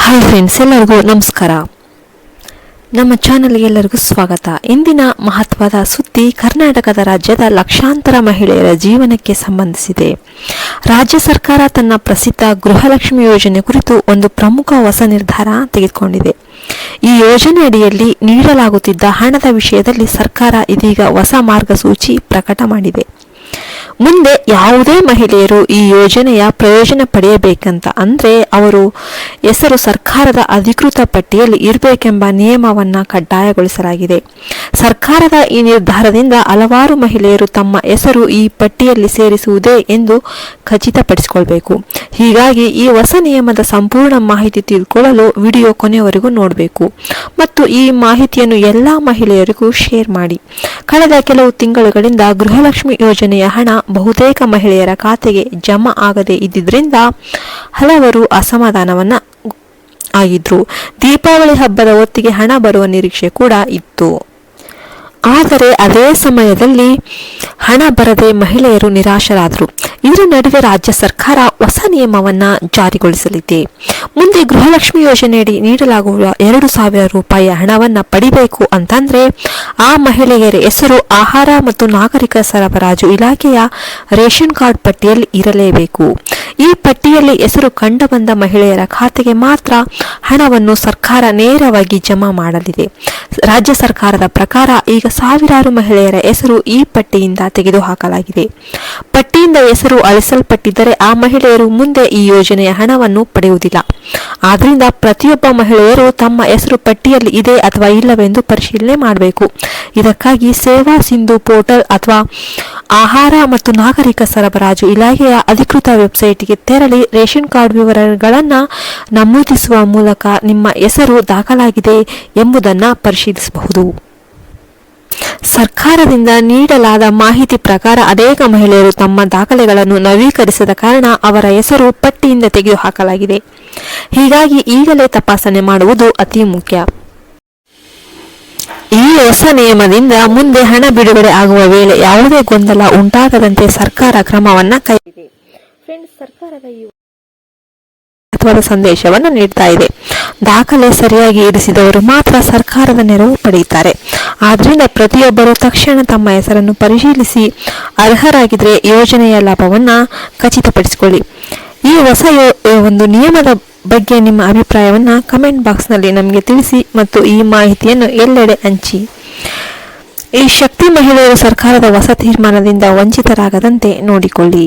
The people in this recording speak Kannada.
ಹಾಯ್ ಫ್ರೆಂಡ್ಸ್, ಎಲ್ಲರಿಗೂ ನಮಸ್ಕಾರ. ನಮ್ಮ ಚಾನೆಲ್ಗೆ ಎಲ್ಲರಿಗೂ ಸ್ವಾಗತ. ಇಂದಿನ ಮಹತ್ವದ ಸುದ್ದಿ ಕರ್ನಾಟಕದ ರಾಜ್ಯದ ಲಕ್ಷಾಂತರ ಮಹಿಳೆಯರ ಜೀವನಕ್ಕೆ ಸಂಬಂಧಿಸಿದೆ. ರಾಜ್ಯ ಸರ್ಕಾರ ತನ್ನ ಪ್ರಸಿದ್ಧ ಗೃಹಲಕ್ಷ್ಮಿ ಯೋಜನೆ ಕುರಿತು ಒಂದು ಪ್ರಮುಖ ಹೊಸ ನಿರ್ಧಾರ ತೆಗೆದುಕೊಂಡಿದೆ. ಈ ಯೋಜನೆ ಅಡಿಯಲ್ಲಿ ನೀಡಲಾಗುತ್ತಿದ್ದ ಹಣದ ವಿಷಯದಲ್ಲಿ ಸರ್ಕಾರ ಇದೀಗ ಹೊಸ ಮಾರ್ಗಸೂಚಿ ಪ್ರಕಟ ಮಾಡಿದೆ. ಮುಂದೆ ಯಾವುದೇ ಮಹಿಳೆಯರು ಈ ಯೋಜನೆಯ ಪ್ರಯೋಜನ ಪಡೆಯಬೇಕಂತ ಅಂದರೆ ಅವರು ಹೆಸರು ಸರ್ಕಾರದ ಅಧಿಕೃತ ಪಟ್ಟಿಯಲ್ಲಿ ಇರಬೇಕೆಂಬ ನಿಯಮವನ್ನು ಕಡ್ಡಾಯಗೊಳಿಸಲಾಗಿದೆ. ಸರ್ಕಾರದ ಈ ನಿರ್ಧಾರದಿಂದ ಹಲವಾರು ಮಹಿಳೆಯರು ತಮ್ಮ ಹೆಸರು ಈ ಪಟ್ಟಿಯಲ್ಲಿ ಸೇರಿಸುವುದೇ ಎಂದು ಖಚಿತಪಡಿಸಿಕೊಳ್ಬೇಕು. ಹೀಗಾಗಿ ಈ ಹೊಸ ನಿಯಮದ ಸಂಪೂರ್ಣ ಮಾಹಿತಿ ತಿಳಿದುಕೊಳ್ಳಲು ವಿಡಿಯೋ ಕೊನೆಯವರೆಗೂ ನೋಡಬೇಕು ಮತ್ತು ಈ ಮಾಹಿತಿಯನ್ನು ಎಲ್ಲ ಮಹಿಳೆಯರಿಗೂ ಶೇರ್ ಮಾಡಿ. ಕಳೆದ ಕೆಲವು ತಿಂಗಳುಗಳಿಂದ ಗೃಹಲಕ್ಷ್ಮಿ ಯೋಜನೆಯ ಹಣ ಬಹುತೇಕ ಮಹಿಳೆಯರ ಖಾತೆಗೆ ಜಮಾ ಆಗದೆ ಇದ್ದಿದ್ದರಿಂದ ಹಲವರು ಅಸಮಾಧಾನವನ್ನ ಆಗಿದ್ರು. ದೀಪಾವಳಿ ಹಬ್ಬದ ಹೊತ್ತಿಗೆ ಹಣ ಬರುವ ನಿರೀಕ್ಷೆ ಕೂಡ ಇತ್ತು. ಆದರೆ ಅದೇ ಸಮಯದಲ್ಲಿ ಹಣ ಬರದೆ ಮಹಿಳೆಯರು ನಿರಾಶರಾದರು. ಇದರ ನಡುವೆ ರಾಜ್ಯ ಸರ್ಕಾರ ಹೊಸ ನಿಯಮವನ್ನು ಜಾರಿಗೊಳಿಸಲಿದೆ. ಮುಂದೆ ಗೃಹಲಕ್ಷ್ಮಿ ಯೋಜನೆಯಡಿ ನೀಡಲಾಗುವ 2,000 ರೂಪಾಯಿ ಹಣವನ್ನು ಪಡಿಬೇಕು ಅಂತಂದ್ರೆ ಆ ಮಹಿಳೆಯರ ಹೆಸರು ಆಹಾರ ಮತ್ತು ನಾಗರಿಕ ಸರಬರಾಜು ಇಲಾಖೆಯ ರೇಷನ್ ಕಾರ್ಡ್ ಪಟ್ಟಿಯಲ್ಲಿ ಇರಲೇಬೇಕು. ಈ ಪಟ್ಟಿಯಲ್ಲಿ ಹೆಸರು ಕಂಡುಬಂದ ಮಹಿಳೆಯರ ಖಾತೆಗೆ ಮಾತ್ರ ಹಣವನ್ನು ಸರ್ಕಾರ ನೇರವಾಗಿ ಜಮಾ ಮಾಡಲಿದೆ. ರಾಜ್ಯ ಸರ್ಕಾರದ ಪ್ರಕಾರ ಈಗ ಸಾವಿರಾರು ಮಹಿಳೆಯರ ಹೆಸರು ಈ ಪಟ್ಟಿಯಿಂದ ತೆಗೆದುಹಾಕಲಾಗಿದೆ. ಪಟ್ಟಿಯಿಂದ ಹೆಸರು ಅಳಿಸಲ್ಪಟ್ಟಿದ್ದರೆ ಆ ಮಹಿಳೆಯರು ಮುಂದೆ ಈ ಯೋಜನೆಯ ಹಣವನ್ನು ಪಡೆಯುವುದಿಲ್ಲ. ಆದ್ದರಿಂದ ಪ್ರತಿಯೊಬ್ಬ ಮಹಿಳೆಯರು ತಮ್ಮ ಹೆಸರು ಪಟ್ಟಿಯಲ್ಲಿ ಇದೆ ಅಥವಾ ಇಲ್ಲವೆಂದು ಪರಿಶೀಲನೆ ಮಾಡಬೇಕು. ಇದಕ್ಕಾಗಿ ಸೇವಾ ಸಿಂಧು ಪೋರ್ಟಲ್ ಅಥವಾ ಆಹಾರ ಮತ್ತು ನಾಗರಿಕ ಸರಬರಾಜು ಇಲಾಖೆಯ ಅಧಿಕೃತ ವೆಬ್ಸೈಟ್ಗೆ ತೆರಳಿ ರೇಷನ್ ಕಾರ್ಡ್ ವಿವರಗಳನ್ನು ನಮೂದಿಸುವ ಮೂಲಕ ನಿಮ್ಮ ಹೆಸರು ದಾಖಲಾಗಿದೆ ಎಂಬುದನ್ನು ಪರಿಶೀಲಿಸಬಹುದು. ಸರ್ಕಾರದಿಂದ ನೀಡಲಾದ ಮಾಹಿತಿ ಪ್ರಕಾರ ಅನೇಕ ಮಹಿಳೆಯರು ತಮ್ಮ ದಾಖಲೆಗಳನ್ನು ನವೀಕರಿಸದ ಕಾರಣ ಅವರ ಹೆಸರು ಪಟ್ಟಿಯಿಂದ ತೆಗೆದುಹಾಕಲಾಗಿದೆ. ಹೀಗಾಗಿ ಈಗಲೇ ತಪಾಸಣೆ ಮಾಡುವುದು ಅತಿ ಮುಖ್ಯ. ಈ ಹೊಸ ನಿಯಮದಿಂದ ಮುಂದೆ ಹಣ ಬಿಡುಗಡೆ ಆಗುವ ವೇಳೆ ಯಾವುದೇ ಗೊಂದಲ ಉಂಟಾಗದಂತೆ ಸರ್ಕಾರ ಕ್ರಮವನ್ನು ಕೈಗೊಂಡಿದೆ. ಫ್ರೆಂಡ್ಸ್, ಸರ್ಕಾರದ ಈ ಮಹತ್ವದ ಸಂದೇಶವನ್ನು ನೀಡ್ತಾ ಇದೆ. ದಾಖಲೆ ಸರಿಯಾಗಿ ಇರಿಸಿದವರು ಮಾತ್ರ ಸರ್ಕಾರದ ನೆರವು ಪಡೆಯುತ್ತಾರೆ. ಆದ್ರಿಂದ ಪ್ರತಿಯೊಬ್ಬರು ತಕ್ಷಣ ತಮ್ಮ ಹೆಸರನ್ನು ಪರಿಶೀಲಿಸಿ ಅರ್ಹರಾಗಿದ್ದರೆ ಯೋಜನೆಯ ಲಾಭವನ್ನು ಖಚಿತಪಡಿಸಿಕೊಳ್ಳಿ. ಈ ಹೊಸ ಒಂದು ನಿಯಮದ ಬಗ್ಗೆ ನಿಮ್ಮ ಅಭಿಪ್ರಾಯವನ್ನು ಕಮೆಂಟ್ ಬಾಕ್ಸ್ನಲ್ಲಿ ನಮಗೆ ತಿಳಿಸಿ ಮತ್ತು ಈ ಮಾಹಿತಿಯನ್ನು ಎಲ್ಲೆಡೆ ಹಂಚಿ. ಈ ಶಕ್ತಿ ಮಹಿಳೆಯರು ಸರ್ಕಾರದ ಹೊಸ ತೀರ್ಮಾನದಿಂದ ವಂಚಿತರಾಗದಂತೆ ನೋಡಿಕೊಳ್ಳಿ.